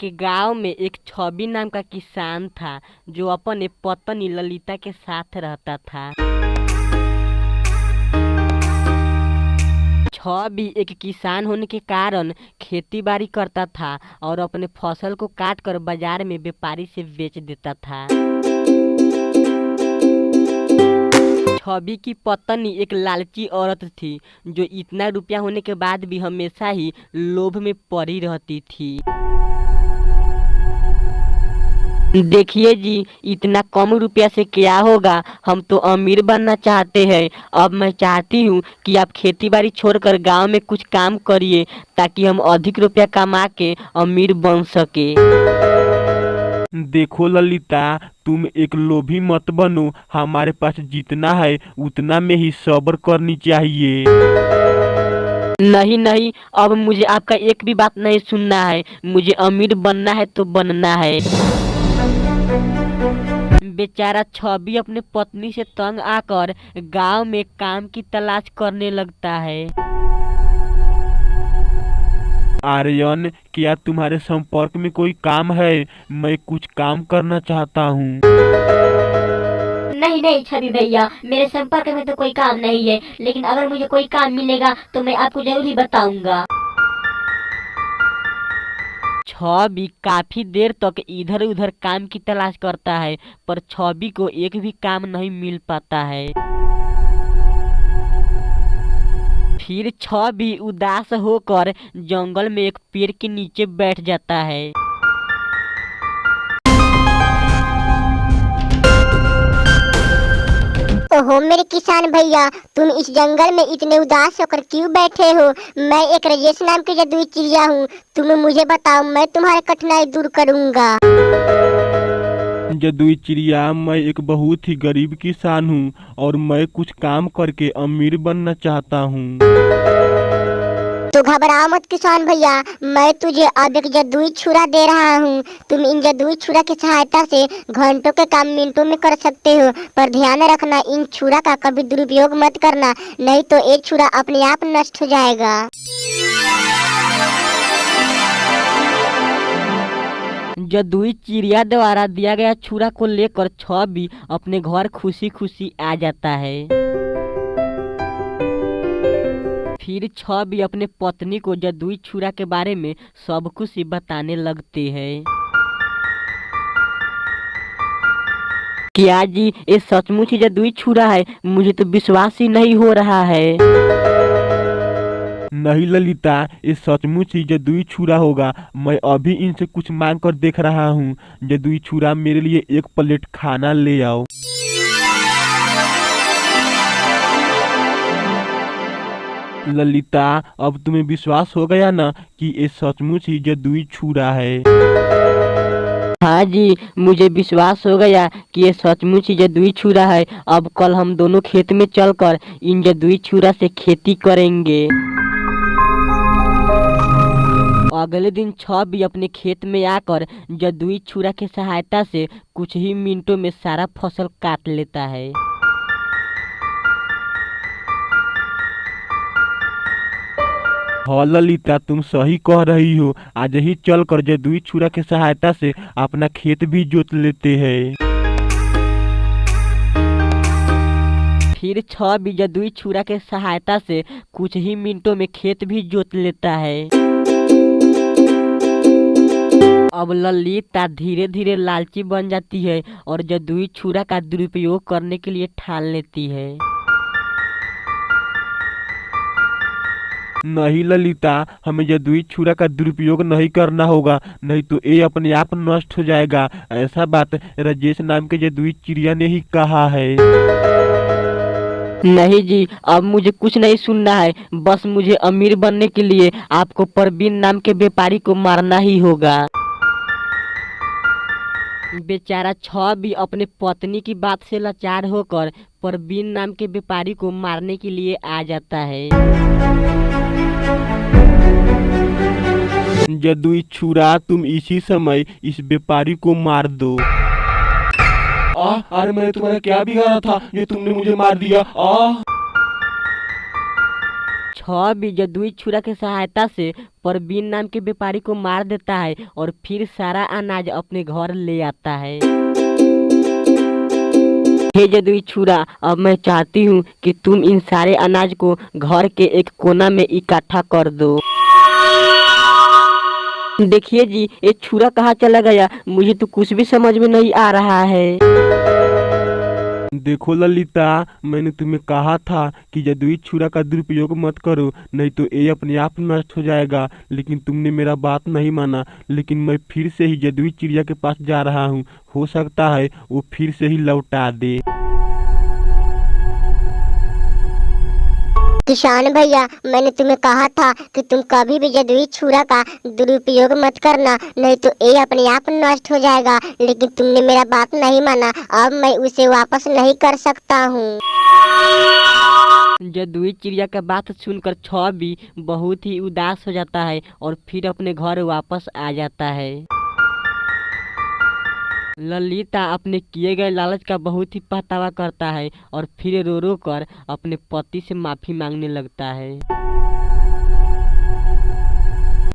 एक गांव में एक छवि नाम का किसान था जो अपने पत्नी ललिता के साथ रहता था। छवि एक किसान होने के कारण खेती बाड़ी करता था और अपने फसल को काट कर बाजार में व्यापारी से बेच देता था। छवि की पत्नी एक लालची औरत थी जो इतना रुपया होने के बाद भी हमेशा ही लोभ में पड़ी रहती थी। देखिए जी, इतना कम रुपया से क्या होगा, हम तो अमीर बनना चाहते हैं। अब मैं चाहती हूँ कि आप खेती बाड़ी छोड़कर गांव में कुछ काम करिए ताकि हम अधिक रुपया कमा के अमीर बन सके। देखो ललिता, तुम एक लोभी मत बनो। हमारे पास जितना है उतना में ही सब्र करनी चाहिए। नहीं नहीं, अब मुझे आपका एक भी बात नहीं सुनना है। मुझे अमीर बनना है तो बनना है। बेचारा छवि अपने पत्नी से तंग आकर गांव में काम की तलाश करने लगता है। आर्यन, क्या तुम्हारे संपर्क में कोई काम है? मैं कुछ काम करना चाहता हूँ। नहीं नहीं छवि भैया, मेरे संपर्क में तो कोई काम नहीं है, लेकिन अगर मुझे कोई काम मिलेगा तो मैं आपको जरूर ही बताऊंगा। छवि काफी देर तक इधर उधर काम की तलाश करता है पर छवि को एक भी काम नहीं मिल पाता है। फिर छवि उदास होकर जंगल में एक पेड़ के नीचे बैठ जाता है। ओहो मेरे किसान भैया, तुम इस जंगल में इतने उदास होकर क्यों बैठे हो? मैं एक राजेश नाम की जादुई चिड़िया हूँ। तुम मुझे बताओ, मैं तुम्हारे कठिनाई दूर करूँगा। जदुई चिड़िया, मैं एक बहुत ही गरीब किसान हूँ और मैं कुछ काम करके अमीर बनना चाहता हूँ। तो घबराओ मत किसान भैया, मैं तुझे अब एक जादुई छुरा दे रहा हूँ। तुम इन जादुई छुरा की सहायता से घंटों के काम मिनटों में कर सकते हो, पर ध्यान रखना इन छुरा का कभी दुरुपयोग मत करना, नहीं तो एक छुरा अपने आप नष्ट हो जाएगा। जदुई चिड़िया द्वारा दिया गया छुरा को लेकर छवि अपने घर खुशी खुशी आ जाता है। फिर छवि अपने पत्नी को जदुई छुरा के बारे में सब कुछ बताने लगते हैं। क्या जी, ये सचमुच ही जदुई छुरा है? मुझे तो विश्वास ही नहीं हो रहा है। नहीं ललिता, ये सचमुच ही जदुई छुरा होगा। मैं अभी इनसे कुछ मांग कर देख रहा हूँ। जदुई छुरा, मेरे लिए एक प्लेट खाना ले आओ। ललिता, अब तुम्हें विश्वास हो गया ना कि ये सचमुच ही जदुई छुरा है? हाँ जी, मुझे विश्वास हो गया कि ये सचमुच ही जदुई छुरा है। अब कल हम दोनों खेत में चलकर इन जदुई छुरा से खेती करेंगे। अगले दिन छवि अपने खेत में आकर जदुई छुरा की सहायता से कुछ ही मिनटों में सारा फसल काट लेता है। हाँ ललिता, तुम सही कह रही हो। आज ही चल कर जदुई छुरा की सहायता से अपना खेत भी जोत लेते हैं। फिर छवि जदुई छुरा के सहायता से कुछ ही मिनटों में खेत भी जोत लेता है। अब ललिता धीरे धीरे लालची बन जाती है और जदुई छुरा का दुरुपयोग करने के लिए ठान लेती है। नहीं ललिता, हमें जदुई छुरा का दुरुपयोग नहीं करना होगा, नहीं तो ये अपने आप नष्ट हो जाएगा। ऐसा बात राजेश नाम के जदुई चिड़िया ने ही कहा है। नहीं जी, अब मुझे कुछ नहीं सुनना है। बस मुझे अमीर बनने के लिए आपको परवीन नाम के व्यापारी को मारना ही होगा। बेचारा छवि अपने पत्नी की बात से लाचार होकर परवीन नाम के व्यापारी को मारने के लिए आ जाता है। जदुई छुरा, तुम इसी समय इस व्यापारी को मार दो। अरे मैंने तुम्हारा क्या बिगाड़ा था ये तुमने मुझे मार दिया? छवि जदुई छुरा के सहायता से परवीन नाम के व्यापारी को मार देता है और फिर सारा अनाज अपने घर ले आता है। हे जदुई छुरा, अब मैं चाहती हूँ कि तुम इन सारे अनाज को घर के एक कोना में इकट्ठा कर दो। देखिए जी, ये छुरा कहाँ चला गया, मुझे तो कुछ भी समझ में नहीं आ रहा है। देखो ललिता, मैंने तुम्हें कहा था कि जदुई छुरा का दुरुपयोग मत करो, नहीं तो ये अपने आप नष्ट हो जाएगा, लेकिन तुमने मेरा बात नहीं माना। लेकिन मैं फिर से ही जदुई चिड़िया के पास जा रहा हूँ, हो सकता है वो फिर से ही लौटा दे। किसान भैया, मैंने तुम्हें कहा था कि तुम कभी भी जदुई छुरा का दुरुपयोग मत करना, नहीं तो ये अपने आप नष्ट हो जाएगा, लेकिन तुमने मेरा बात नहीं माना। अब मैं उसे वापस नहीं कर सकता हूँ। जदुई चिड़िया का बात सुनकर छवि बहुत ही उदास हो जाता है और फिर अपने घर वापस आ जाता है। ललिता अपने किए गए लालच का बहुत ही पछतावा करता है और फिर रो रो कर अपने पति से माफी मांगने लगता है।